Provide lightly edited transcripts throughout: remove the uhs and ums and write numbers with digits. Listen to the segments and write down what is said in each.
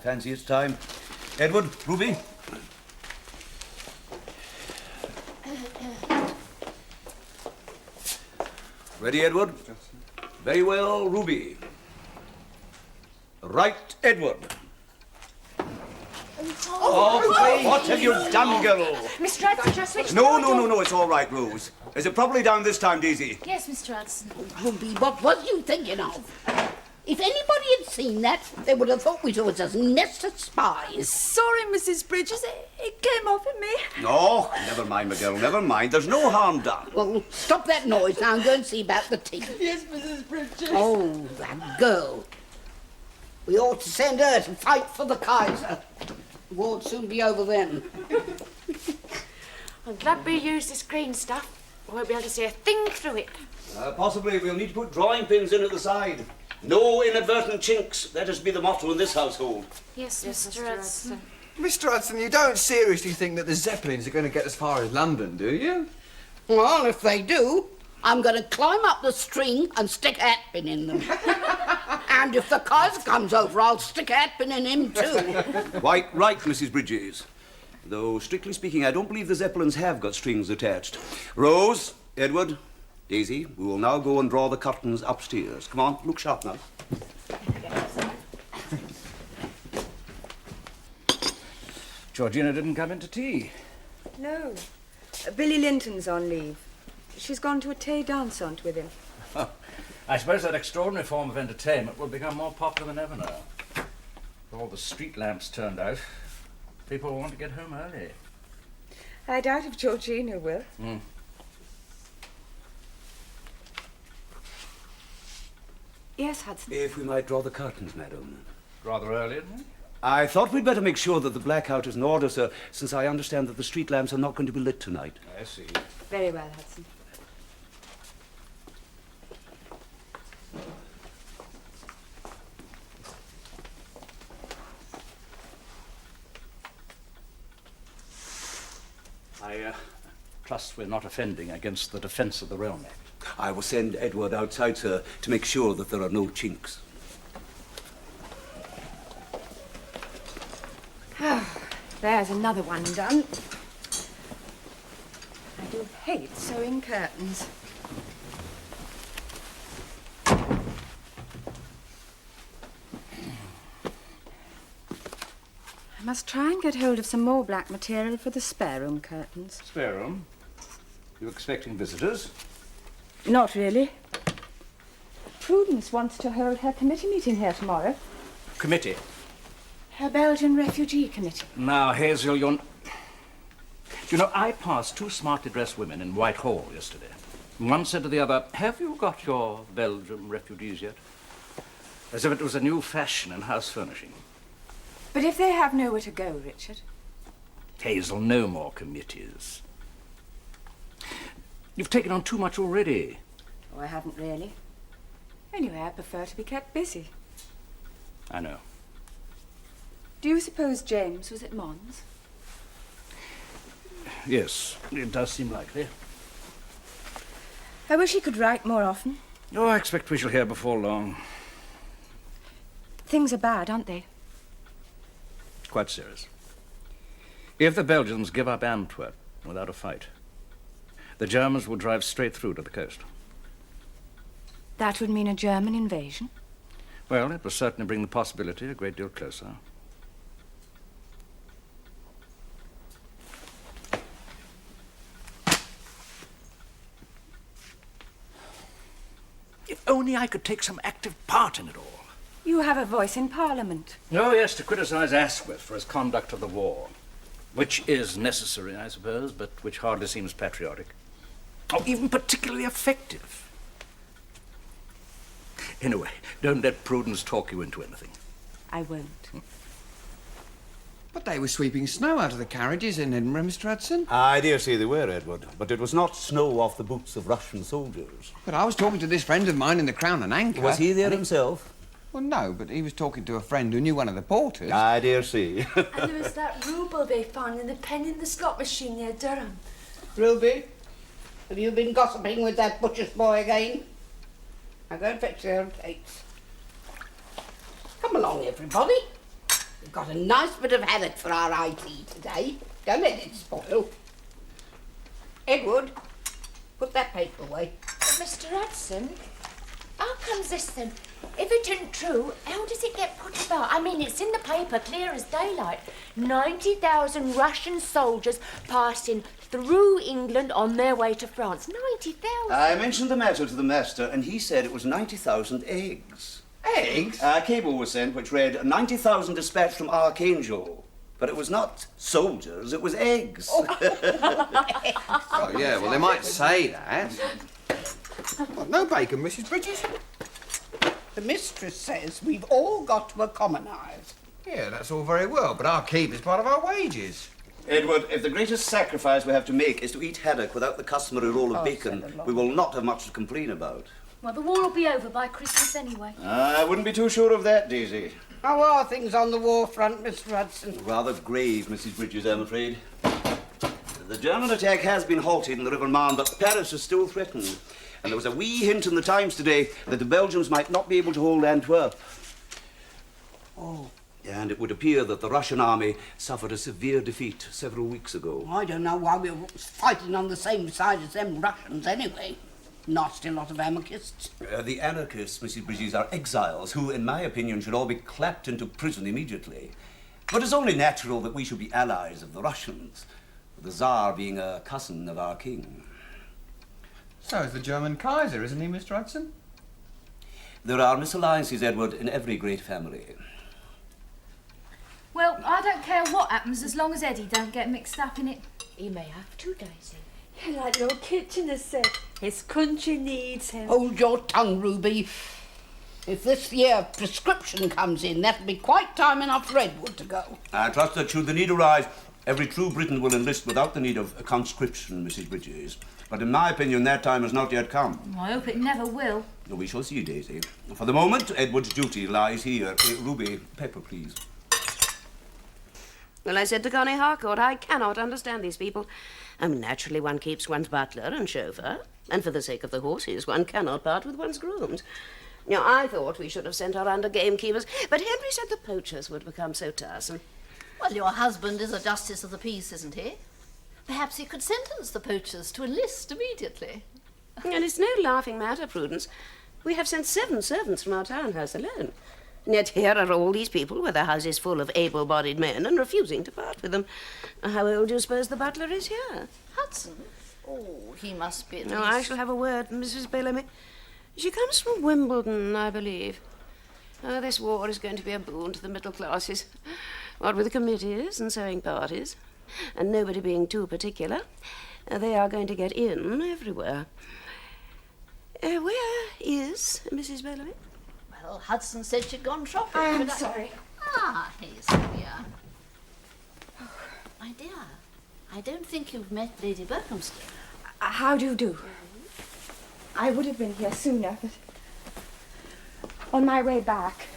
fancy it's time. Edward, Ruby. Ready, Edward? Very well, Ruby. Right, Edward. Oh, what have you done, girl? Mr. Hudson, just switch No, it's all right, Rose. Is it properly down this time, Daisy? Yes, Mr. Hudson. Ruby, what was you thinking of? If anybody had seen that, they would have thought we was a nest of spies. Sorry, Mrs. Bridges. It came off in me. No, never mind, my girl, never mind. There's no harm done. Well, stop that noise now and go and see about the tea. Yes, Mrs. Bridges. Oh, that girl. We ought to send her to fight for the Kaiser. The war'd soon be over then. I'm glad we used this green stuff. We won't be able to see a thing through it. Possibly we'll need to put drawing pins in at the side. No inadvertent chinks. That is to be the motto in this household. Yes, Mr. Hudson. Mr. Hudson, you don't seriously think that the Zeppelins are going to get as far as London, do you? Well, if they do, I'm going to climb up the string and stick a hat pin in them. And if the Kaiser comes over, I'll stick a hat pin in him too. Quite right, Mrs. Bridges. Though, strictly speaking, I don't believe the Zeppelins have got strings attached. Rose, Edward, Daisy, we will now go and draw the curtains upstairs. Come on, look sharp now. Georgina didn't come into tea. No. Billy Linton's on leave. She's gone to a Tay dansant with him. Oh, I suppose that extraordinary form of entertainment will become more popular than ever now. With all the street lamps turned out, people will want to get home early. I doubt if Georgina will. Yes, Hudson. If we might draw the curtains, madam. Rather early, isn't it? I thought we'd better make sure that the blackout is in order, sir, since I understand that the street lamps are not going to be lit tonight. I see. Very well, Hudson. I trust we're not offending against the Defence of the Realm Act. I will send Edward outside, sir, to make sure that there are no chinks. There's another one done. I do hate sewing curtains. I must try and get hold of some more black material for the spare room curtains. Spare room? You expecting visitors? Not really. Prudence wants to hold her committee meeting here tomorrow. Committee? Her Belgian Refugee Committee. Now, Hazel, you're... You know, I passed two smartly dressed women in Whitehall yesterday. One said to the other, "Have you got your Belgian refugees yet?" As if it was a new fashion in house furnishing. But if they have nowhere to go, Richard? Hazel, no more committees. You've taken on too much already. Oh, I haven't really. Anyway, I prefer to be kept busy. I know. Do you suppose James was at Mons? Yes, it does seem likely. I wish he could write more often. Oh, I expect we shall hear before long. Things are bad, aren't they? Quite serious. If the Belgians give up Antwerp without a fight, the Germans will drive straight through to the coast. That would mean a German invasion? Well, it will certainly bring the possibility a great deal closer. If only I could take some active part in it all. You have a voice in Parliament. Oh, yes, to criticize Asquith for his conduct of the war. Which is necessary, I suppose, but which hardly seems patriotic. Or even particularly effective. Anyway, don't let Prudence talk you into anything. I won't. But they were sweeping snow out of the carriages in Edinburgh, Mr. Hudson. I dare say they were, Edward, but it was not snow off the boots of Russian soldiers. But I was talking to this friend of mine in the Crown and Anchor. Was he there himself? Well, no, but he was talking to a friend who knew one of the porters. I dare see. And there was that rouble they found in the penny in the slot machine near Durham. Ruby, have you been gossiping with that butcher's boy again? I'll go and fetch their own plates. Come along, everybody. We've got a nice bit of haddock for our IT today. Don't let it spoil. Edward, put that paper away. But Mr. Hudson, how comes this then? If it isn't true, how does it get put about? I mean, it's in the paper, clear as daylight. 90,000 Russian soldiers passing through England on their way to France. 90,000? I mentioned the matter to the master, and he said it was 90,000 eggs. Eggs? A cable was sent which read 90,000 dispatched from Archangel. But it was not soldiers, it was eggs. Oh, yeah, well, they might say that. What, no bacon, Mrs. Bridges? The mistress says we've all got to economise. Yeah, that's all very well, but our keep is part of our wages. Edward, if the greatest sacrifice we have to make is to eat haddock without the customary roll of bacon, we will not have much to complain about. Well, the war will be over by Christmas anyway. I wouldn't be too sure of that, Daisy. How are things on the war front, Mr. Hudson? Rather grave, Mrs. Bridges, I'm afraid. The German attack has been halted in the River Marne, but Paris is still threatened. And there was a wee hint in the Times today that the Belgians might not be able to hold Antwerp. Oh. And it would appear that the Russian army suffered a severe defeat several weeks ago. I don't know why we're fighting on the same side as them Russians anyway. Nasty lot of anarchists. The anarchists, Mrs. Bridges, are exiles who, in my opinion, should all be clapped into prison immediately. But it's only natural that we should be allies of the Russians, the Tsar being a cousin of our king. So is the German Kaiser, isn't he, Mr. Hudson? There are misalliances, Edward, in every great family. Well, I don't care what happens as long as Eddie don't get mixed up in it. He may have to, Daisy. Like Lord Kitchener said, his country needs him. Hold your tongue, Ruby. If this year prescription comes in, that'll be quite time enough for Edward to go. I trust that should the need arise, every true Briton will enlist without the need of a conscription, Mrs. Bridges. But in my opinion, that time has not yet come. I hope it never will. We shall see, Daisy. For the moment, Edward's duty lies here. Ruby, pepper, please. Well, I said to Connie Harcourt, I cannot understand these people. I mean, naturally one keeps one's butler and chauffeur, and for the sake of the horses, one cannot part with one's grooms. Now, I thought we should have sent our under gamekeepers, but Henry said the poachers would become so tiresome. Well, your husband is a justice of the peace, isn't he? Perhaps he could sentence the poachers to enlist immediately. And it's no laughing matter, Prudence. We have sent 7 servants from our townhouse alone. And yet here are all these people with their houses full of able-bodied men and refusing to part with them. How old do you suppose the butler is here? Hudson? Oh, he must be at No, least... I shall have a word, Mrs. Bellamy. She comes from Wimbledon, I believe. Oh, this war is going to be a boon to the middle classes. What with the committees and sewing parties, and nobody being too particular, they are going to get in everywhere. Where is Mrs. Bellamy? Well, Hudson said she'd gone shopping. I'm but sorry. Ah, Hazel, dear. My dear, I don't think you've met Lady Berkhamsted. How do you do? I would have been here sooner, but on my way back,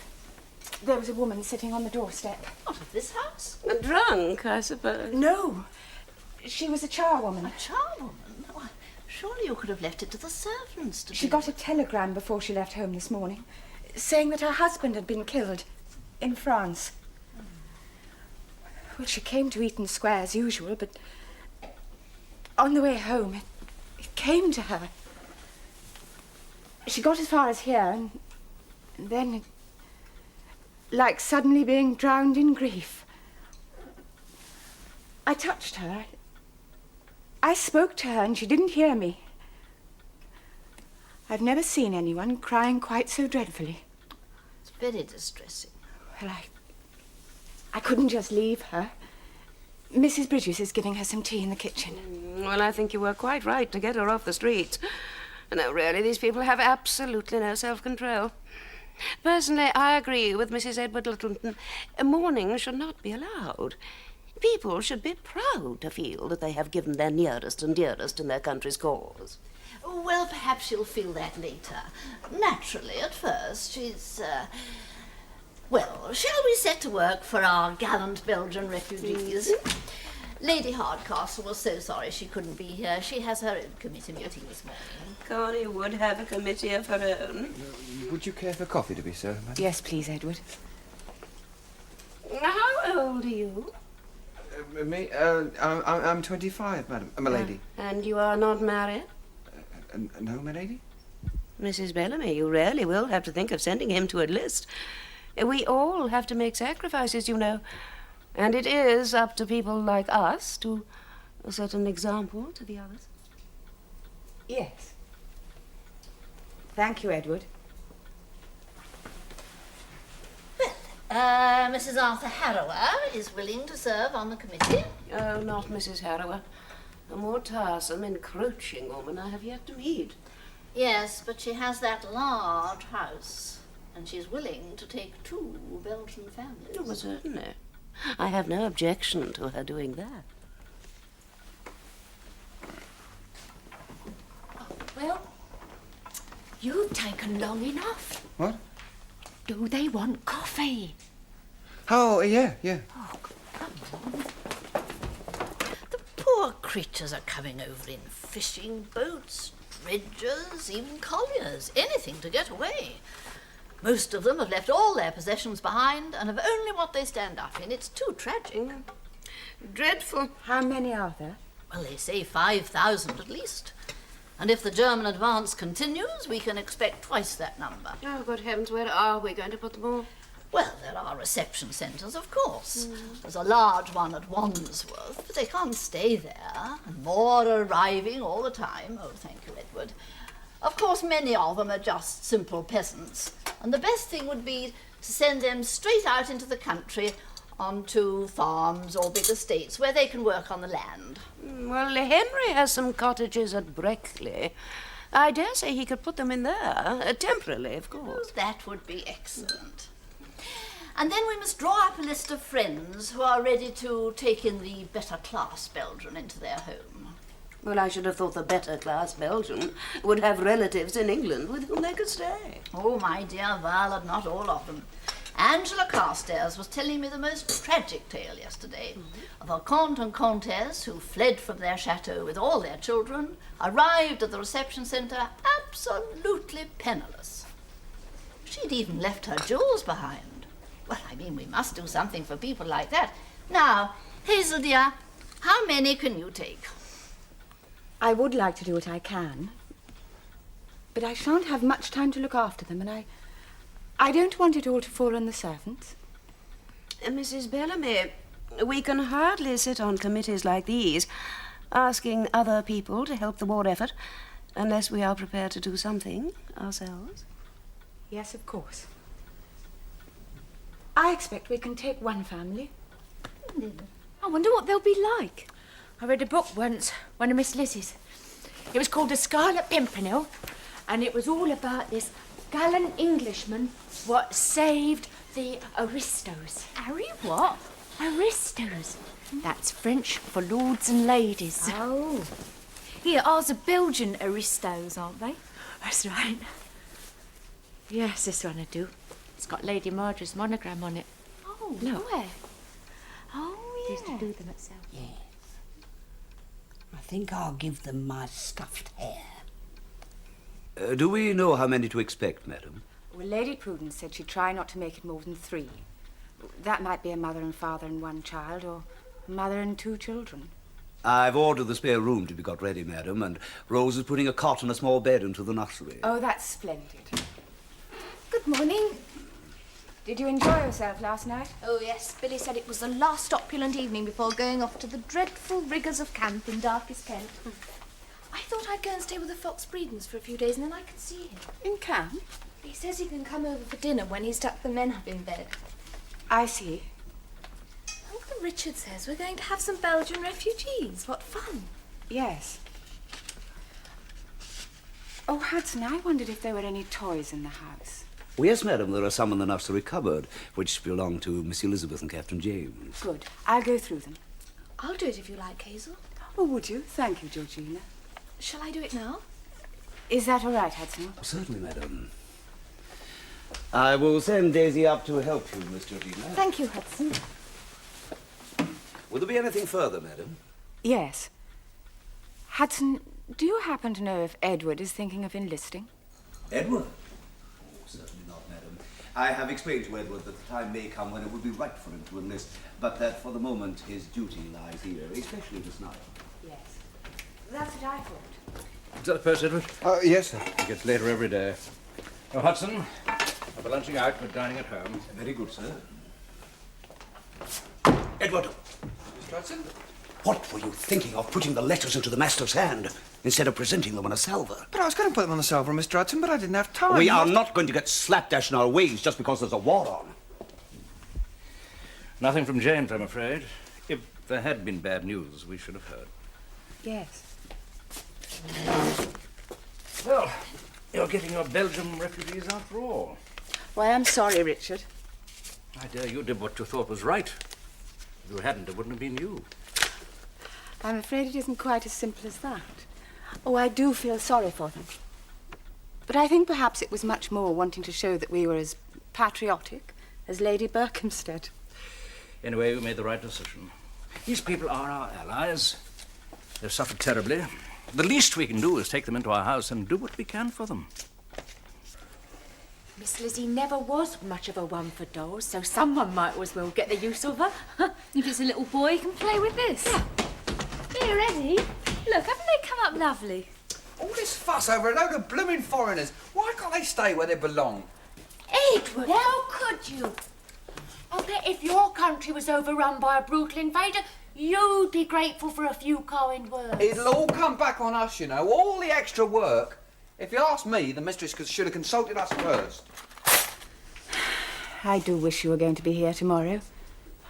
there was a woman sitting on the doorstep. Not at this house? Drunk, I suppose. No, she was a charwoman. A charwoman? Why, surely you could have left it to the servants to She do got a telegram before she left home this morning, saying that her husband had been killed in France. Well, she came to Eaton Square as usual, but on the way home, it came to her. She got as far as here, and then, like suddenly being drowned in grief, I touched her. I spoke to her, and she didn't hear me. I've never seen anyone crying quite so dreadfully. It's very distressing. Well, I couldn't just leave her. Mrs. Bridges is giving her some tea in the kitchen. Well, I think you were quite right to get her off the streets. No, really, these people have absolutely no self-control. Personally, I agree with Mrs. Edward Littleton. Mourning should not be allowed. People should be proud to feel that they have given their nearest and dearest in their country's cause. Well, perhaps you'll feel that later. Naturally, at first, she's, Well, shall we set to work for our gallant Belgian refugees? Lady Hardcastle was so sorry she couldn't be here. She has her own committee meeting this morning. Connie would have a committee of her own. Would you care for coffee to be served, madam? Yes, please, Edward. How old are you? Me? I'm 25, madam. My lady. And you are not married? No, my lady? Mrs. Bellamy, you really will have to think of sending him to enlist. We all have to make sacrifices, you know. And it is up to people like us to set an example to the others. Yes. Thank you, Edward. Mrs. Arthur Harrower is willing to serve on the committee. Oh, not Mrs. Harrower. A more tiresome, encroaching woman I have yet to meet. Yes, but she has that large house, and she's willing to take 2 Belgian families. Oh, well, certainly. I have no objection to her doing that. Well, you've taken long enough. What? Do they want coffee? Oh, yeah. Oh, come on. The poor creatures are coming over in fishing boats, dredgers, even colliers, anything to get away. Most of them have left all their possessions behind and have only what they stand up in. It's too tragic. Dreadful. How many are there? Well, they say 5,000 at least. And if the German advance continues, we can expect twice that number. Oh, good heavens, where are we going to put them all? Well, there are reception centres, of course. There's a large one at Wandsworth, but they can't stay there. And more are arriving all the time. Oh, thank you, Edward. Of course, many of them are just simple peasants. And the best thing would be to send them straight out into the country onto farms or big estates where they can work on the land. Well, Henry has some cottages at Brexley. I dare say he could put them in there, temporarily, of course. Oh, that would be excellent. And then we must draw up a list of friends who are ready to take in the better class Belgian into their home. Well, I should have thought the better class Belgian would have relatives in England with whom they could stay. Oh, my dear Violet, not all of them. Angela Carstairs was telling me the most tragic tale yesterday of a comte and comtesse who fled from their chateau with all their children, arrived at the reception centre absolutely penniless. She'd even left her jewels behind. Well, I mean, we must do something for people like that. Now, Hazel, dear, how many can you take? I would like to do what I can, but I shan't have much time to look after them, and I don't want it all to fall on the servants. Mrs. Bellamy, we can hardly sit on committees like these, asking other people to help the war effort, unless we are prepared to do something ourselves. Yes, of course. I expect we can take one family. I wonder what they'll be like. I read a book once, one of Miss Lizzie's. It was called The Scarlet Pimpernel, and it was all about this gallant Englishman what saved the aristos. Harry, what? Aristos. That's French for lords and ladies. Oh. Here, ours are Belgian aristos, aren't they? That's right. Yes, this one I do. It's got Lady Marjorie's monogram on it. Oh, No. where? Oh, Used to yeah. do them itself. Yes. I think I'll give them my stuffed hare. Do we know how many to expect, madam? Well, Lady Prudence said she'd try not to make it more than 3. That might be a mother and father and 1 child, or a mother and 2 children. I've ordered the spare room to be got ready, madam, and Rose is putting a cot and a small bed into the nursery. Oh, that's splendid. Good morning. Did you enjoy yourself last night? Oh, yes. Billy said it was the last opulent evening before going off to the dreadful rigours of camp in darkest Kent. I thought I'd go and stay with the Fox Bredens for a few days and then I could see him. In camp? He says he can come over for dinner when he's tucked the men up in bed. I see. Uncle Richard says we're going to have some Belgian refugees. What fun. Yes. Oh, Hudson, I wondered if there were any toys in the house. Oh, yes, madam, there are some in the nursery cupboard, which belong to Miss Elizabeth and Captain James. Good. I'll go through them. I'll do it if you like, Hazel. Oh, would you? Thank you, Georgina. Shall I do it now? Is that all right, Hudson? Certainly, madam. I will send Daisy up to help you, Miss Georgina. Thank you, Hudson. Will there be anything further, madam? Yes. Hudson, do you happen to know if Edward is thinking of enlisting? Edward? Oh, certainly not, madam. I have explained to Edward that the time may come when it would be right for him to enlist, but that for the moment his duty lies here, especially this night. Yes. That's what I thought. Is that the post, Edward? Yes, sir. It gets later every day. Oh, Hudson, I'll be lunching out, but dining at home. Very good, sir. Edward, Mr. Hudson? what were you thinking of putting the letters into the master's hand instead of presenting them on a salver? But I was going to put them on the salver, Mr. Hudson, but I didn't have time. We are not going to get slapdash in our ways just because there's a war on. Nothing from James, I'm afraid. If there had been bad news, we should have heard. Yes. Well, you're getting your Belgian refugees after all. Why, I'm sorry, Richard. My dear, you did what you thought was right. If you hadn't, it wouldn't have been you. I'm afraid it isn't quite as simple as that. Oh, I do feel sorry for them. But I think perhaps it was much more wanting to show that we were as patriotic as Lady Berkhamsted. Anyway, we made the right decision. These people are our allies. They've suffered terribly. The least we can do is take them into our house and do what we can for them. Miss Lizzie never was much of a one for dolls, so someone might as well get the use of her. If it's a little boy, he can play with this. Here, Eddie. Look, haven't they come up lovely? All this fuss over a load of blooming foreigners. Why can't they stay where they belong? Edward, how could you? I bet if your country was overrun by a brutal invader, you'd be grateful for a few kind words. It'll all come back on us, you know, all the extra work. If you ask me, the mistress should have consulted us first. I do wish you were going to be here tomorrow.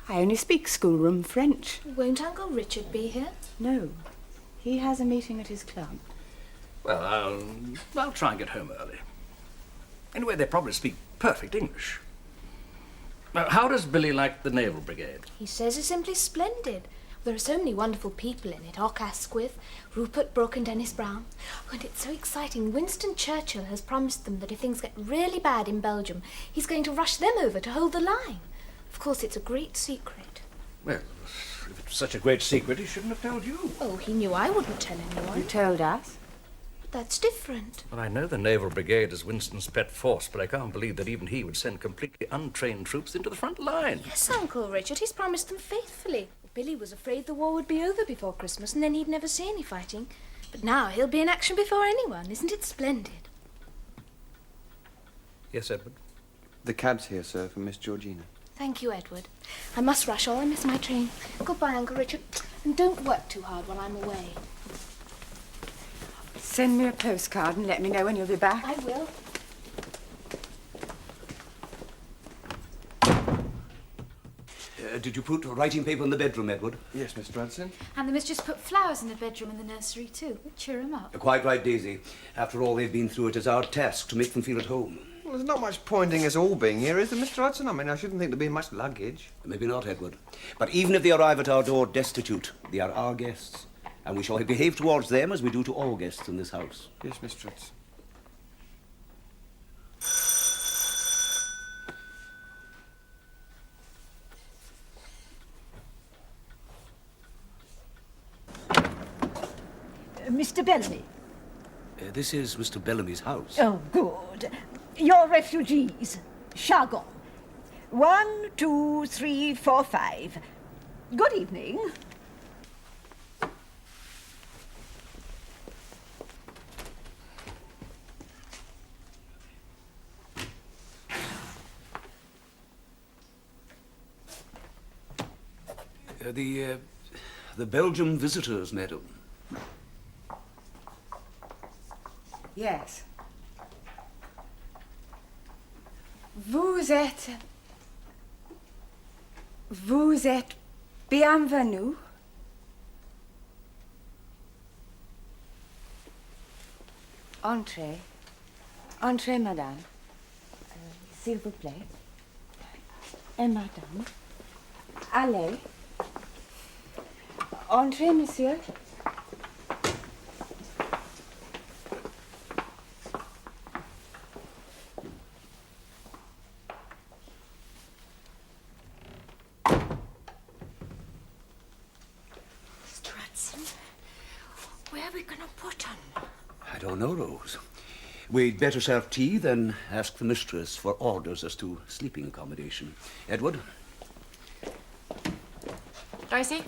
I only speak schoolroom French. Won't Uncle Richard be here? No, he has a meeting at his club. Well, I'll try and get home early. Anyway, they probably speak perfect English. Now, how does Billy like the Naval Brigade? He says it's simply splendid. There are so many wonderful people in it. Hawk Asquith, Rupert Brooke and Dennis Brown. Oh, and it's so exciting. Winston Churchill has promised them that if things get really bad in Belgium, he's going to rush them over to hold the line. Of course, it's a great secret. Well, if it's such a great secret, he shouldn't have told you. Oh, he knew I wouldn't tell anyone. You told us. That's different. Well, I know the Naval Brigade is Winston's pet force, but I can't believe that even he would send completely untrained troops into the front line. Yes, Uncle Richard, he's promised them faithfully. Billy was afraid the war would be over before Christmas and then he'd never see any fighting. But now he'll be in action before anyone. Isn't it splendid? Yes, Edward? The cab's here, sir, for Miss Georgina. Thank you, Edward. I must rush or I'll miss my train. Goodbye, Uncle Richard. And don't work too hard while I'm away. Send me a postcard and let me know when you'll be back. I will. Did you put writing paper in the bedroom, Edward? Yes, Mr. Hudson. And the mistress put flowers in the bedroom and the nursery too. We'll cheer him up. Quite right, Daisy. After all they've been through, it is our task to make them feel at home. Well, there's not much point in us all being here, is there, Mr. Hudson? I mean, I shouldn't think there'd be much luggage. Maybe not, Edward. But even if they arrive at our door destitute, they are our guests. And we shall behave towards them as we do to all guests in this house. Yes, Mr. Hudson. Mr. Bellamy. This is Mr. Bellamy's house. Oh, good. Your refugees. Chagon. 1, 2, 3, 4, 5. Good evening. The Belgium visitors, madam. Yes. Vous êtes bienvenue. Entrez. Entrez, madame. S'il vous plaît. Et madame. Allez. Entrez, monsieur. Where are we going to put him? I don't know, Rose. We'd better serve tea, then ask the mistress for orders as to sleeping accommodation. Edward? Daisy,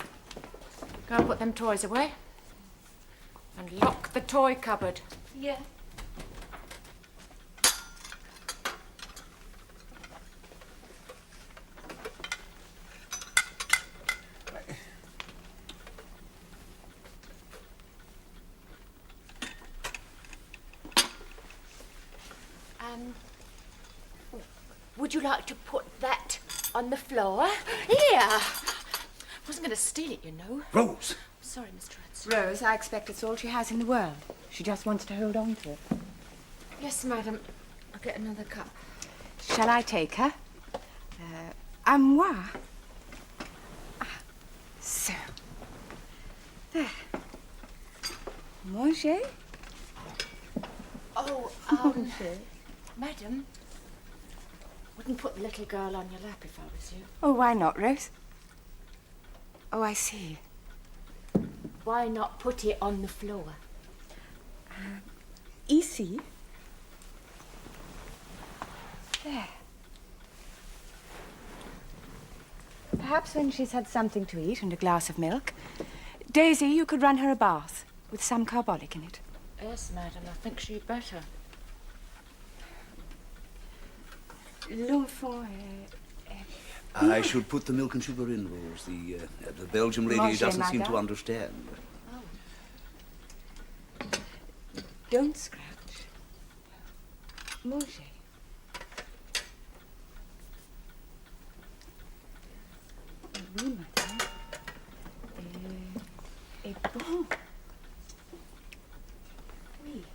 go and put them toys away. And lock the toy cupboard. Yeah. Would you like to put that on the floor? Here! I wasn't going to steal it, you know. Rose! Sorry, Mr. Hudson. Rose, I expect it's all she has in the world. She just wants to hold on to it. Yes, madam. I'll get another cup. Shall I take her? À moi. So. There. Manger? Oh, madam, wouldn't put the little girl on your lap if I was you. Oh, why not, Rose? Oh, I see. Why not put it on the floor? Ici? There. Perhaps when she's had something to eat and a glass of milk. Daisy, you could run her a bath with some carbolic in it. Yes, madam, I think she'd better. L'enfant I should put the milk and sugar in, Rose. The Belgian lady Manger, doesn't seem to madame. understand. Don't scratch. Manger. Oui, madame. Et bon. Oui.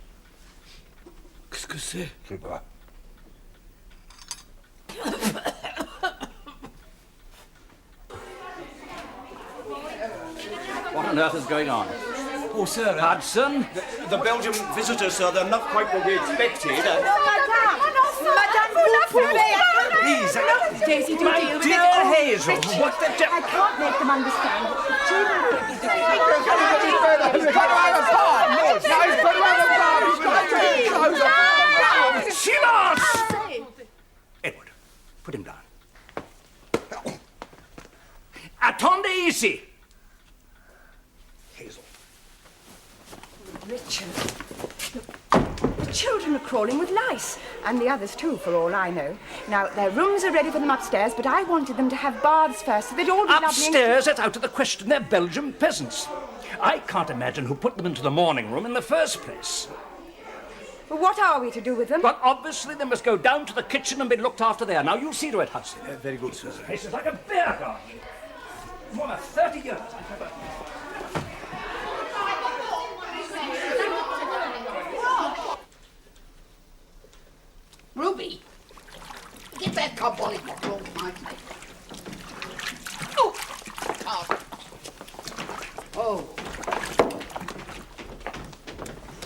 Qu'est-ce que c'est? Je sais pas. What on earth is going on? Oh, sir. Hudson? The Belgian visitors, sir, they're not quite what we expected. Madame, vous pouvez... Please, Daisy, do My deal with dear it. Hazel, what the I can't make them understand. Silas! Edward, put him down. Attendez ici! Hazel. Richard, the children are crawling with lice, and the others too, for all I know. Now, their rooms are ready for them upstairs, but I wanted them to have baths first, so they'd all be lovely. Upstairs, that's out of the question. They're Belgian peasants. I can't imagine who put them into the morning room in the first place. Well, what are we to do with them? But obviously they must go down to the kitchen and be looked after there. Now, you see to it, Hudson. Very good, sir. This place is like a bear garden. More than 30 years I've never... Ruby, get that carbolic bottle off my plate. Oh.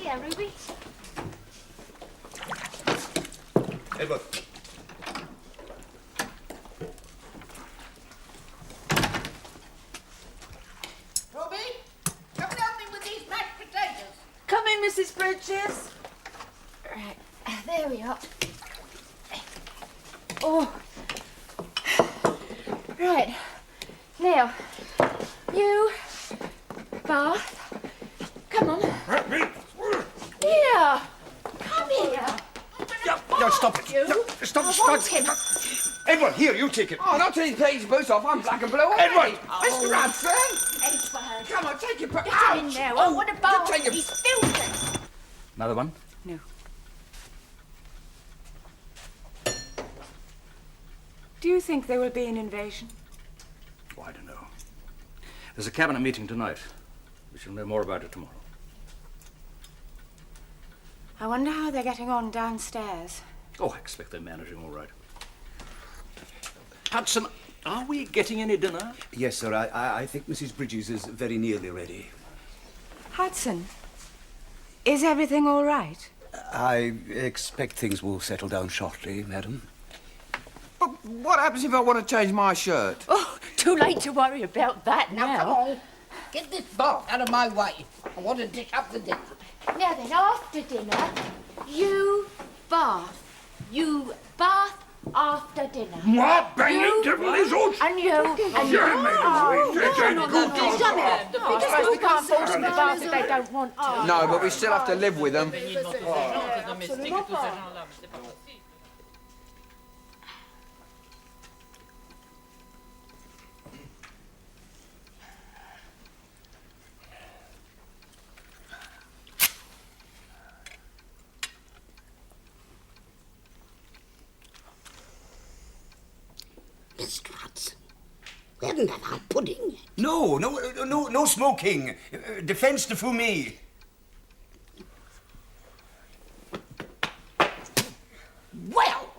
Yeah, Ruby. Edward. Ruby, come and help me with these mashed potatoes. Come in, Mrs. Bridges. Right, there we are. Oh. Right. Now, you, bath. Come on. Here. Come here. No, stop it. You. No, stop, I stop. want him. Edward, here, you take it. Oh, not till he takes his boots off. I'm black and blue already. Edward! Mr. Hudson! Edward. Come on, take your boot. Get in there. I want a bath. take your... He's filthy. Another one? No. Do you think there will be an invasion? Oh, I don't know. There's a cabinet meeting tonight. We shall know more about it tomorrow. I wonder how they're getting on downstairs. Oh, I expect they're managing all right. Hudson, are we getting any dinner? Yes, sir. I think Mrs. Bridges is very nearly ready. Hudson, is everything all right? I expect things will settle down shortly, madam. But what happens if I want to change my shirt? Oh, too late to worry about that Now, come on. Get this bath out of my way. I want to dish up the dinner. Now then, after dinner, You bath. You bath after dinner. Moi, baigner devant les autres. And you. And you. Jamais, Louis. Jamais. Because we can't force them to bath if they don't want to. No, but we still have to live with them. Mr. Hudson, we haven't had our pudding yet. No smoking. Defense de fumée. Well,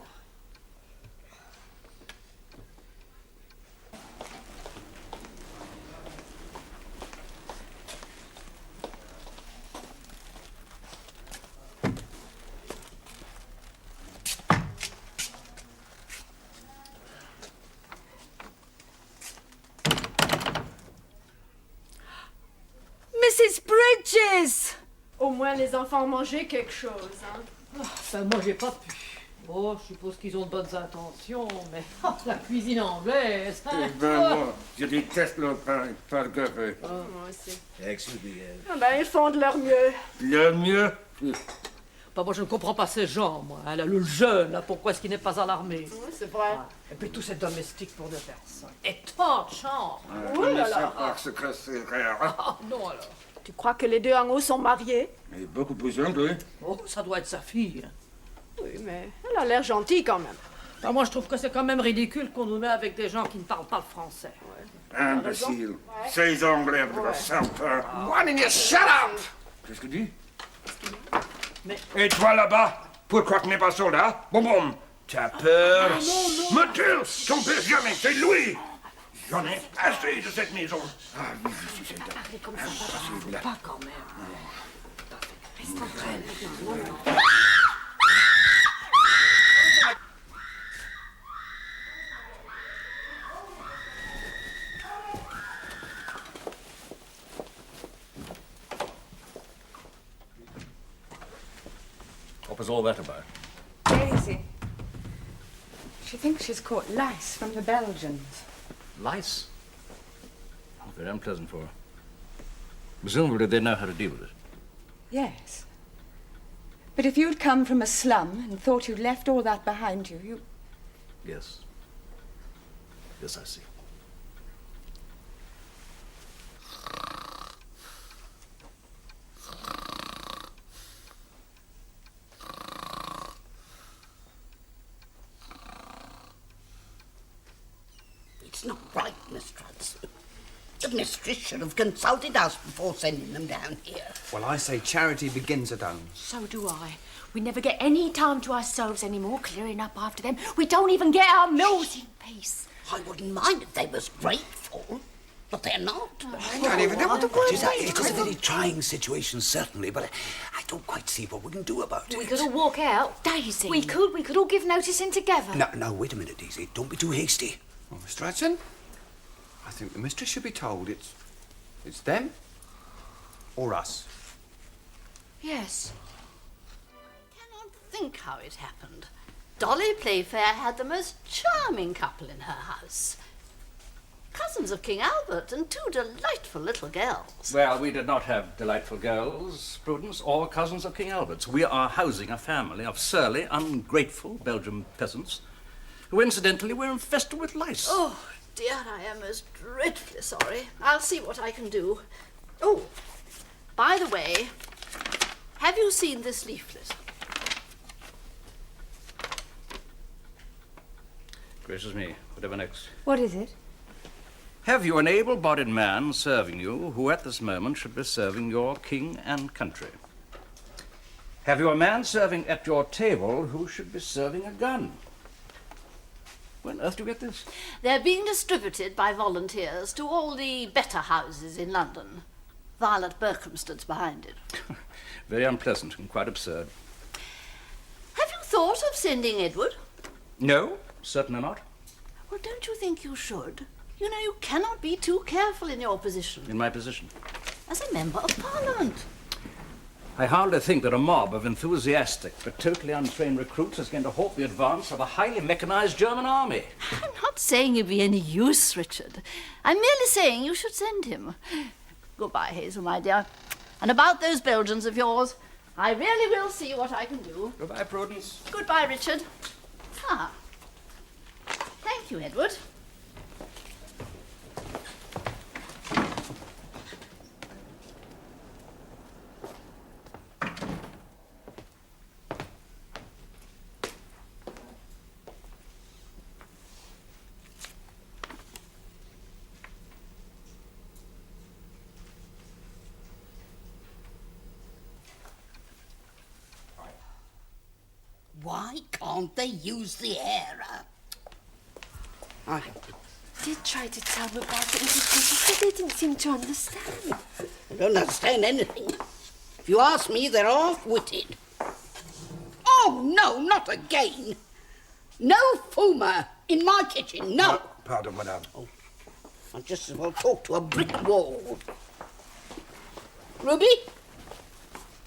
Mrs. Bridges! Au moins, les enfants ont mangé quelque chose, hein. Enfin, moi, j'ai pas pu. Oh, je suppose qu'ils ont de bonnes intentions, mais la cuisine anglaise. Eh ben, moi, je déteste le pain, pas le café. Moi aussi. Excuse me. Ah ben, ils font de leur mieux. Le mieux. Bah, moi, je ne comprends pas ces gens, moi. Hein, là, le jeune, là, pourquoi est-ce qu'il n'est pas à l'armée? Oui, c'est vrai. Et puis tous ces domestiques pour 2 personnes. Et tant de chambres. Oui, alors. Parce que c'est rare. Ah, non, alors. Tu crois que les deux en haut sont mariés? Mais beaucoup plus anglais. Oh, ça doit être sa fille. Hein. Oui, mais elle a l'air gentille quand même. Enfin, moi, je trouve que c'est quand même ridicule qu'on nous met avec des gens qui ne parlent pas le français. Imbécile. Ces anglais, de la sympa. Why didn't you shut up? Qu'est-ce que tu dis? Mais... Et toi là-bas, pourquoi tu n'es pas soldat? Bon, t'as peur? Mathilde, ton père jamais, c'est Louis. J'en ai assez de cette maison. Ah oui, je suis soldat. Allez, comme ça, impossible. Pas quand même. Reste en train. What was all that about? Daisy. She thinks she's caught lice from the Belgians. Lice? Very unpleasant for her. Presumably they know how to deal with it. Yes. But if you'd come from a slum and thought you'd left all that behind you, you... Yes. Yes, I see. it's not right, Mr. Hudson. The mistress should have consulted us before sending them down here. Well, I say charity begins at home. So do I. We never get any time to ourselves anymore, clearing up after them. We don't even get our meals in peace. I wouldn't mind if they was grateful, but they're not. I don't even know what the word is. It's a very trying situation, certainly, but I don't quite see what we can do about it. We could all walk out. Daisy. We could all give notice in together. Now, wait a minute, Daisy. Don't be too hasty. Well, Mr. Hudson, I think the mistress should be told it's them or us. Yes. I cannot think how it happened. Dolly Playfair had the most charming couple in her house. Cousins of King Albert and 2 delightful little girls. Well, we did not have delightful girls, Prudence, or cousins of King Albert's. We are housing a family of surly, ungrateful Belgian peasants who, incidentally, were infested with lice. Oh, dear, I am most dreadfully sorry. I'll see what I can do. Oh, by the way, have you seen this leaflet? Gracious me, whatever next. What is it? Have you an able-bodied man serving you who at this moment should be serving your king and country? Have you a man serving at your table who should be serving a gun? When on earth do you get this? They're being distributed by volunteers to all the better houses in London. Violet Berkhamsted's behind it. Very unpleasant and quite absurd. Have you thought of sending Edward? No, certainly not. Well, don't you think you should? You know, you cannot be too careful in your position. In my position? As a member of Parliament. I hardly think that a mob of enthusiastic but totally untrained recruits is going to halt the advance of a highly mechanized German army. I'm not saying he'd be any use, Richard. I'm merely saying you should send him. Goodbye, Hazel, my dear. And about those Belgians of yours, I really will see what I can do. Goodbye, Prudence. Goodbye, Richard. Ah. Thank you, Edward. Why can't they use the error? I did try to tell them about it, Mrs. Bridges, but they didn't seem to understand. don't understand anything. If you ask me, they're half-witted. Oh, no, not again. No Fuma in my kitchen, no. Pardon, madame. Oh, I just as well talk to a brick wall. Ruby?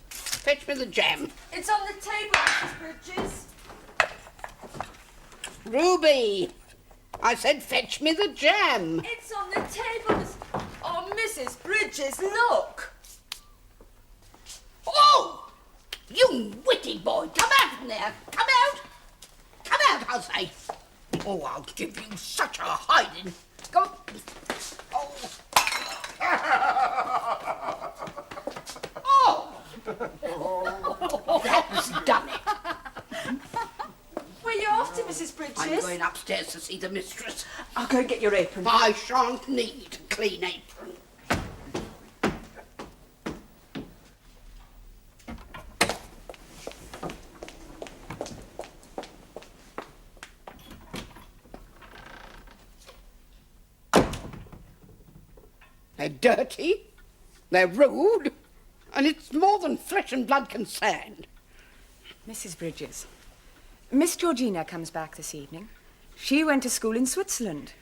Fetch me the jam. It's on the table, Mrs. Bridges. Ruby! I said fetch me the jam. It's on the table. Oh, Mrs. Bridges, look. Oh! You witty boy, come out from there. Come out. Come out, I say. Oh, I'll give you such a hiding. Go. Oh. Oh! That was done it. Where are you off to, Mrs. Bridges? I'm going upstairs to see the mistress. I'll go and get your apron. I shan't need a clean apron. They're dirty, they're rude, and it's more than flesh and blood can stand. Mrs. Bridges, Miss Georgina comes back this evening. She went to school in Switzerland.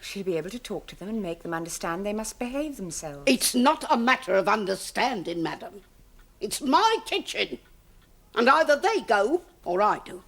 She'll be able to talk to them and make them understand they must behave themselves. It's not a matter of understanding, madam. It's my kitchen, and either they go or I do.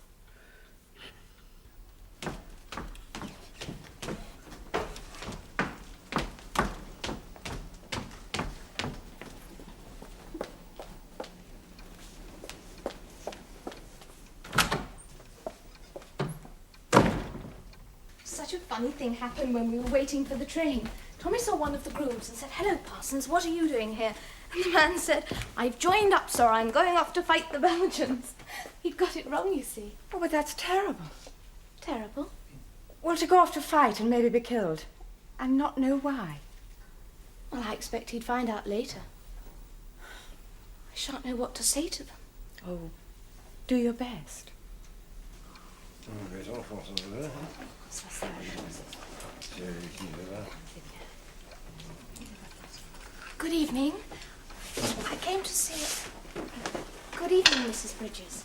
Such a funny thing happened when we were waiting for the train. Tommy saw one of the grooms and said, "Hello, Parsons, what are you doing here?" And the man said, "I've joined up, sir. I'm going off to fight the Belgians." He'd got it wrong, you see. Oh, but that's terrible. Terrible. Well, to go off to fight and maybe be killed, and not know why. Well, I expect he'd find out later. I shan't know what to say to them. Oh, do your best. Good evening. I came to see it. Good evening, Mrs. Bridges.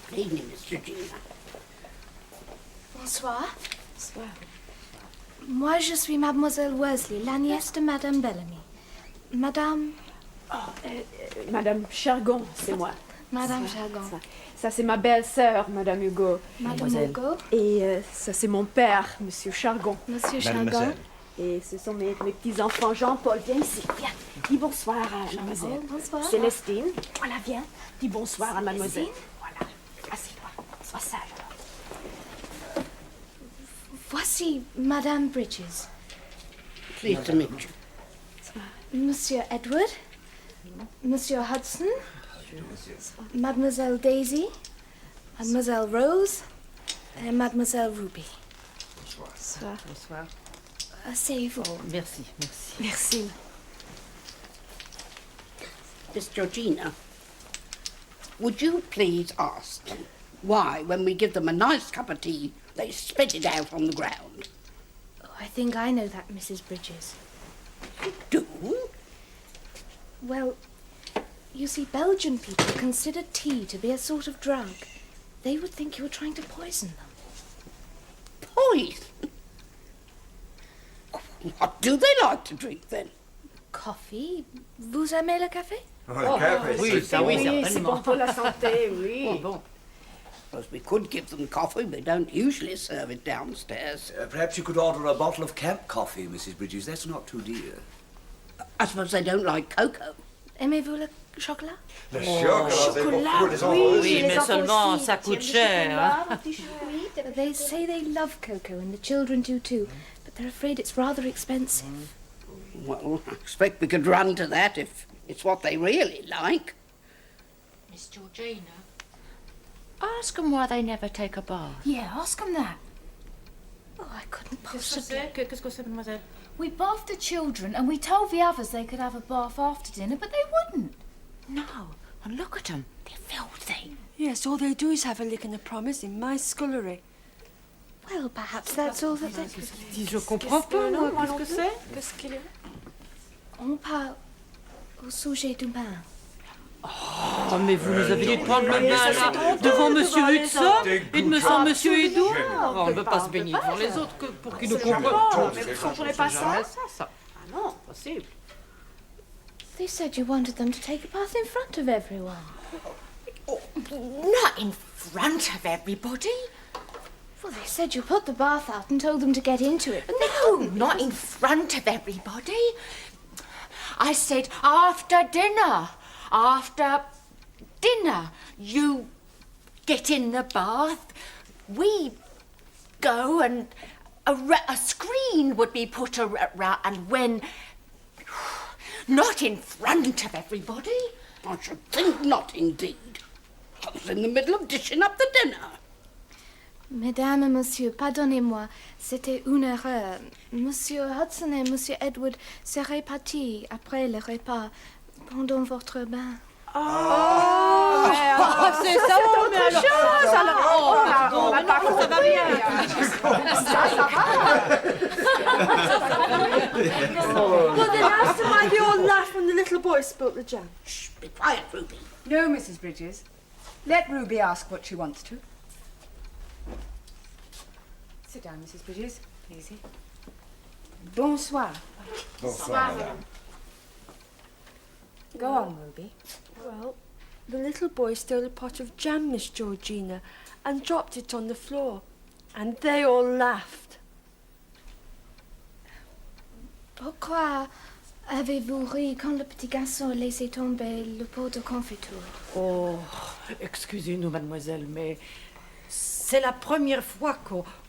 Good evening, Miss Georgina. Bonsoir. Bonsoir. Moi, je suis Mademoiselle Worsley, la nièce de Madame Bellamy. Madame... Madame Chargon, c'est moi. Madame Chargon. Ça, c'est ma belle-sœur, Madame Hugo. Madame Hugo. Et ça, c'est mon père, Monsieur Chargon. Monsieur Chargon. Et ce sont mes petits-enfants. Jean-Paul, viens ici, viens. Dis bonsoir à mademoiselle. Bonsoir. Célestine, voilà, viens. Dis bonsoir à mademoiselle. Célestine. Voilà, assieds-toi, sois sage. Voici Madame Bridges. Pleased to meet you. Monsieur Edward. Monsieur Hudson. Mademoiselle Daisy. Mademoiselle Rose. And Mademoiselle Ruby. Bonsoir. Bonsoir. Asseyez-vous. Oh, merci, merci. Merci. Miss Georgina, would you please ask them why, when we give them a nice cup of tea, they spit it out on the ground? Oh, I think I know that, Mrs. Bridges. You do? Well, you see, Belgian people consider tea to be a sort of drug. They would think you were trying to poison them. Poison? What do they like to drink, then? Coffee. Vous aimez le café? Oui, ça oui, c'est certainement. bon pour la santé, oui. Oh, bon. Because we could give them coffee, we don't usually serve it downstairs. Perhaps you could order a bottle of camp coffee, Mrs. Bridges. That's not too dear. I suppose they don't like cocoa. Aimez-vous le chocolat? Le chocolat, c'est bon pour les enfants. Oui, mais seulement ça coûte cher. Hein? They say they love cocoa, and the children do too, but they're afraid it's rather expensive. Well, I expect we could run to that if it's what they really like. Miss Georgina, ask them why they never take a bath. Yeah, ask them that. Oh, I couldn't possibly. Qu'est-ce que c'est, mademoiselle? We bathed the children and we told the others they could have a bath after dinner, but they wouldn't. No, and look at them. They're filthy. Yes, all they do is have a lick and a promise in my scullery. Well, perhaps that's all that they could. Je comprends pas, moi. Qu'est-ce que c'est? Qu'est-ce qu'il y a? On parle au sujet du bain. Oh, mais vous nous avez dit de prendre le bain, là, devant Monsieur Hudson et de Monsieur Edouard. Oh, on ne veut pas se baigner devant les autres que pour qu'ils nous comprennent. Mais vous comprenez pas ça? Ah non, possible. They said you wanted them to take a bath in front of everyone. Not in front of everybody. Well, they said you put the bath out and told them to get into it, but No, not in front of everybody. I said after dinner. After dinner, you get in the bath, we go and a screen would be put around, and when... Not in front of everybody. I should think not, indeed. I was in the middle of dishing up the dinner. Mesdames et Monsieur, pardonnez-moi, c'était une erreur. Monsieur Hudson et Monsieur Edward seraient partis après le repas, pendant votre bain. Oh, c'est ça, mais alors... Oh, pardon, ça va bien. Ça va. Well, then after why they all laughed when the little boy spilt the jam. Shh, be quiet, Ruby. No, Mrs. Bridges. Let Ruby ask what she wants to. Sit down, Mrs. Bridges. Easy. Bonsoir. Bonsoir, madame. Go on, Ruby. Well, the little boy stole a pot of jam, Miss Georgina, and dropped it on the floor. And they all laughed. Pourquoi avez-vous ri quand le petit garçon a laissé tomber le pot de confiture? Oh, excusez-nous, mademoiselle, mais c'est la première fois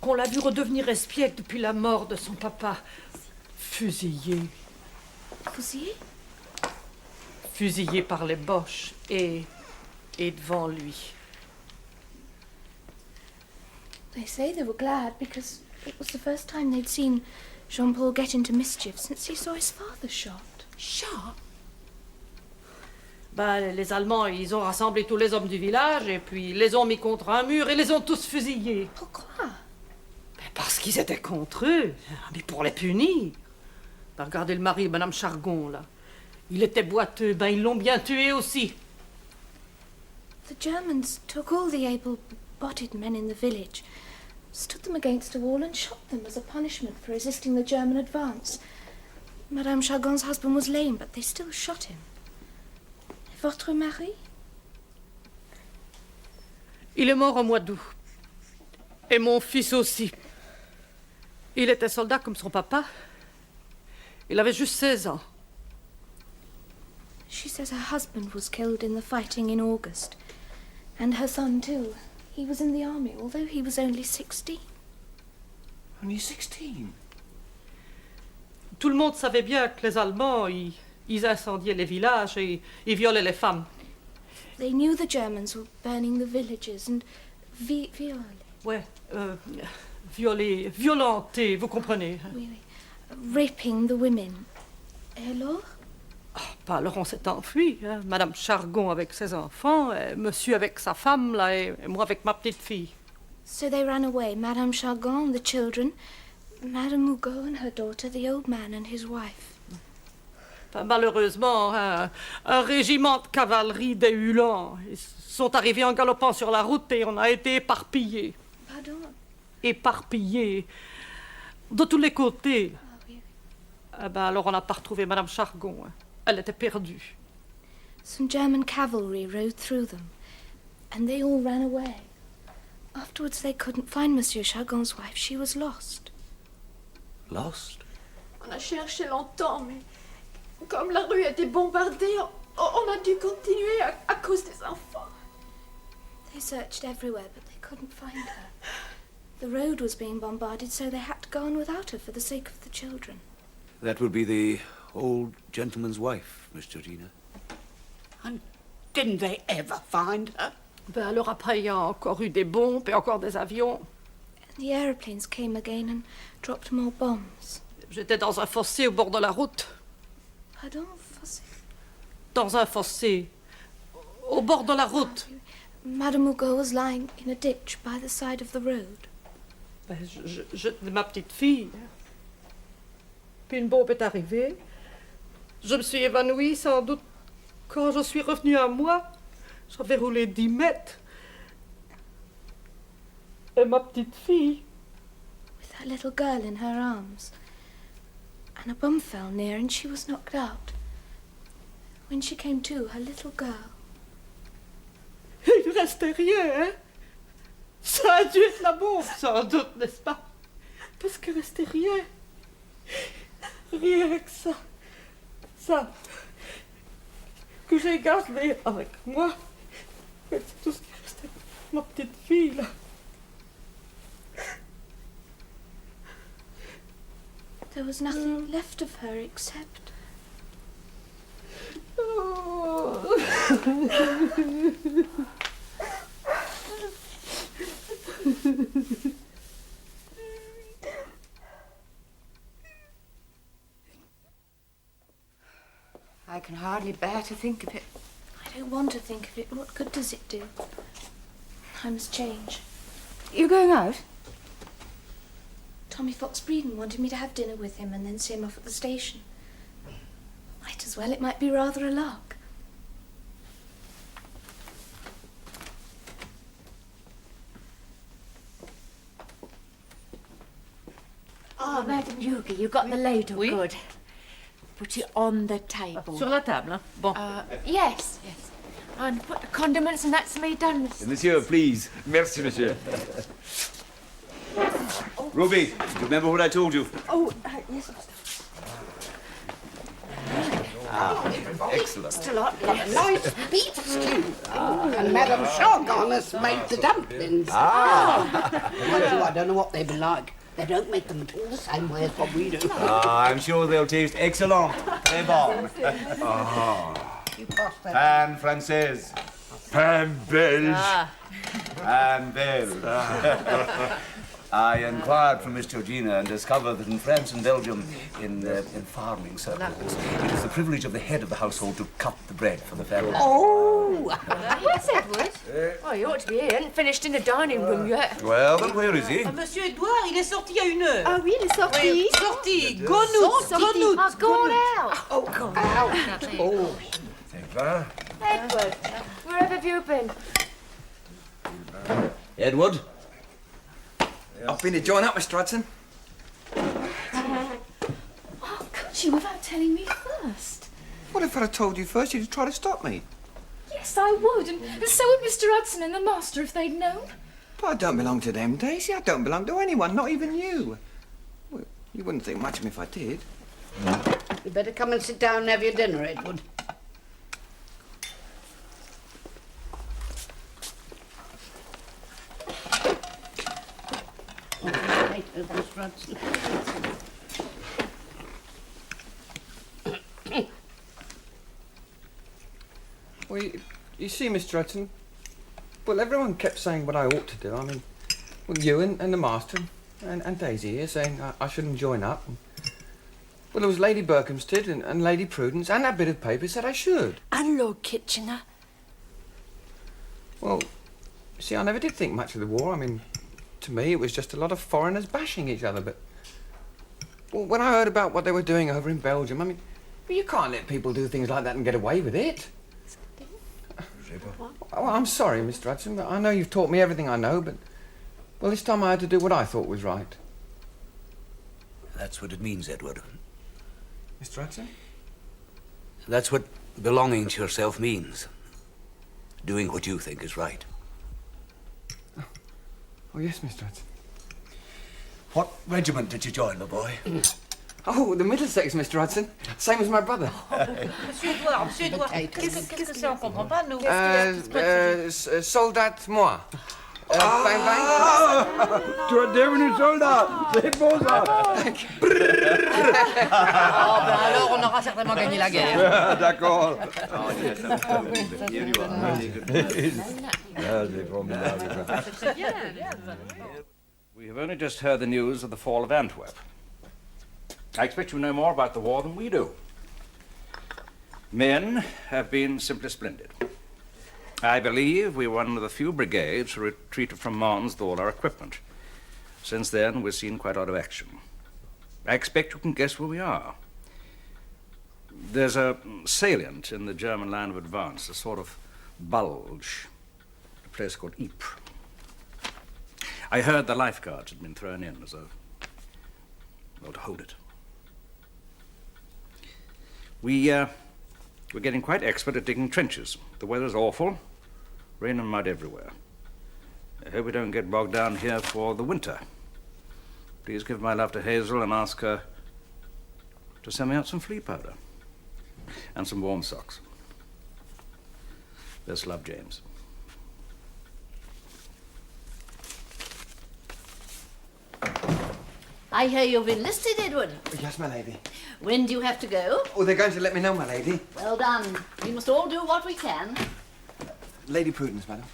qu'on l'a vu redevenir espiègle depuis la mort de son papa. Fusillé. Fusillé? Fusillé par les Boches et devant lui. They say they were glad because it was the first time they'd seen Jean-Paul get into mischief since he saw his father shot. Shot? Ben, les Allemands, ils ont rassemblé tous les hommes du village et puis les ont mis contre un mur et les ont tous fusillés. Pourquoi? Ben, parce qu'ils étaient contre eux, mais pour les punir. Ben, regardez le mari de Madame Chargon, là. Il était boiteux, ben ils l'ont bien tué aussi. The Germans took all the able-bodied men in the village, stood them against a wall and shot them as a punishment for resisting the German advance. Madame Chargon's husband was lame, but they still shot him. Et votre mari? Il est mort au mois d'août. Et mon fils aussi. Il était soldat comme son papa. Il avait juste 16 ans. She says her husband was killed in the fighting in August. And her son, too. He was in the army, although he was only 16. Only 16? Tout le monde savait bien que les Allemands, ils incendiaient les villages et ils violaient les femmes. They knew the Germans were burning the villages and violer. Ouais, violer, violenter, vous comprenez. Oui, oui. Raping the women. Et alors? Bah alors on s'est enfui, hein. Madame Chargon avec ses enfants, monsieur avec sa femme, là, et moi avec ma petite fille. So they ran away, Madame Chargon and the children, Madame Hugo and her daughter, the old man and his wife. Bah, malheureusement, un régiment de cavalerie des Uhlans, ils sont arrivés en galopant sur la route et on a été éparpillés. Pardon? Éparpillés. De tous les côtés. Ah oui. Ah ben alors on n'a pas retrouvé Madame Chargon, hein. Elle était perdue. Some German cavalry rode through them, and they all ran away. Afterwards, they couldn't find Monsieur Chagon's wife. She was lost. Lost? On a cherché longtemps, mais comme la rue a été bombardée, on a dû continuer à cause des enfants. They searched everywhere, but they couldn't find her. The road was being bombarded, so they had to go on without her for the sake of the children. That would be the old gentleman's wife, Miss Georgina. And didn't they ever find her? Ben alors après, il y a encore eu des bombes et encore des avions. And the aeroplanes came again and dropped more bombs. J'étais dans un fossé au bord de la route. Pardon, fossé? Dans un fossé. Au bord de la route. Madame Hugo was lying in a ditch by the side of the road. Ben, ma petite fille. Puis une bombe est arrivée. Je me suis évanouie sans doute. Quand je suis revenue à moi, j'avais roulé 10 mètres. Et ma petite fille. With her little girl in her arms. And a bomb fell near and she was knocked out. When she came to, her little girl. Il ne restait rien, hein? Ça a dû être la bombe, sans doute, n'est-ce pas? Parce qu'il ne restait rien. Rien que ça. Ça. Que j'ai gardé avec moi. C'est tout ce qui restait. Ma petite fille, là. There was nothing left of her except... I can hardly bear to think of it. I don't want to think of it. What good does it do? I must change. You going out? Tommy Fox Breeden wanted me to have dinner with him and then see him off at the station. Might as well. It might be rather a lark. Oh, Madame Hugo, you got the ladle good. Put it on the table. Sur la table, hein? Bon. Yes. And put the condiments, and that's me done. Monsieur, please. Merci, monsieur. Ruby, do you remember what I told you? Oh, yes. Excellent. Still got a nice beef stew. And Madame Chagon has made the dumplings. Mind you, I don't know what they'd be like. They don't make them at all the same way as what we do. I'm sure they'll taste excellent. Très bon. Pan française. Pain belge. Pan belge. I inquired from Miss Georgina and discovered that in France and Belgium, in farming circles, it is the privilege of the head of the household to cut the bread for the family. Oh! Where's Edward? Oh, he ought to be here. He hasn't finished in the dining room yet. Well, but where is he? Monsieur Edouard, il est sorti il y a 1 heure. Ah oui, il est sorti. Oui, sorti. Gone out. I've gone out. Oh, go out. Oh. Edward, where have you been? Edward? I've been to join up, Mr. Hudson. Oh, could you without telling me first? What if I'd have told you first? You'd try to stop me. Yes, I would. And so would Mr. Hudson and the master if they'd known. But I don't belong to them, Daisy. I don't belong to anyone, not even you. Well, you wouldn't think much of me if I did. You better come and sit down and have your dinner, Edward. Well, you see, Mr. Hudson, well, everyone kept saying what I ought to do. I mean, well, you and the master and Daisy here saying I shouldn't join up. Well, there was Lady Berkhamsted and Lady Prudence and that bit of paper said I should. And Lord Kitchener. Well, see, I never did think much of the war. I mean, to me, it was just a lot of foreigners bashing each other, but... Well, when I heard about what they were doing over in Belgium, I mean, well, you can't let people do things like that and get away with it. Well, I'm sorry, Mr. Hudson, but I know you've taught me everything I know, but... Well, this time I had to do what I thought was right. That's what it means, Edward. Mr. Hudson? That's what belonging to yourself means doing what you think is right. Oh, yes, Mr. Hudson. What regiment did you join, my boy? Oh, the Middlesex, Mr. Hudson. Same as my brother. Monsieur Edouard, qu'est-ce que c'est? On comprend pas, nous. Soldat moi. Tu es devenu soldat. C'est beau, ça. Oh, ben alors, on aura certainement gagné la guerre. D'accord. We have only just heard the news of the fall of Antwerp. I expect you know more about the war than we do. Men have been simply splendid. I believe we were one of the few brigades who retreated from Mons with all our equipment. Since then, we've seen quite a lot of action. I expect you can guess where we are. There's a salient in the German line of advance, a sort of bulge, a place called Ypres. I heard the lifeguards had been thrown in as a, well, to hold it. We're getting quite expert at digging trenches. The weather's awful, rain and mud everywhere. I hope we don't get bogged down here for the winter. Please give my love to Hazel and ask her to send me out some flea powder and some warm socks. Best love, James. I hear you've enlisted, Edward. Yes, my lady. When do you have to go? Oh, they're going to let me know, my lady. Well done. We must all do what we can. Lady Prudence, madam.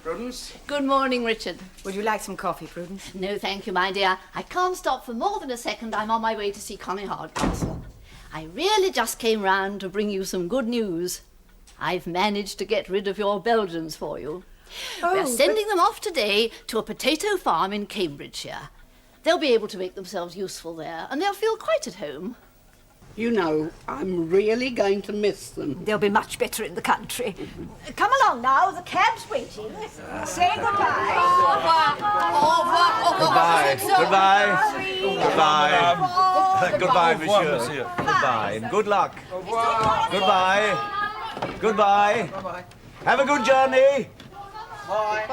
Prudence? Good morning, Richard. Would you like some coffee, Prudence? No, thank you, my dear. I can't stop for more than a second. I'm on my way to see Connie Hardcastle. I really just came round to bring you some good news. I've managed to get rid of your Belgians for you. We're sending them off today to a potato farm in Cambridgeshire. They'll be able to make themselves useful there, and they'll feel quite at home. You know, I'm really going to miss them. They'll be much better in the country. Come along now, the cab's waiting. Say goodbye. Au revoir. Au revoir. Au revoir. Goodbye. Goodbye. Goodbye, monsieur. Goodbye. And good luck. Goodbye. Goodbye. Have a good journey. Bye.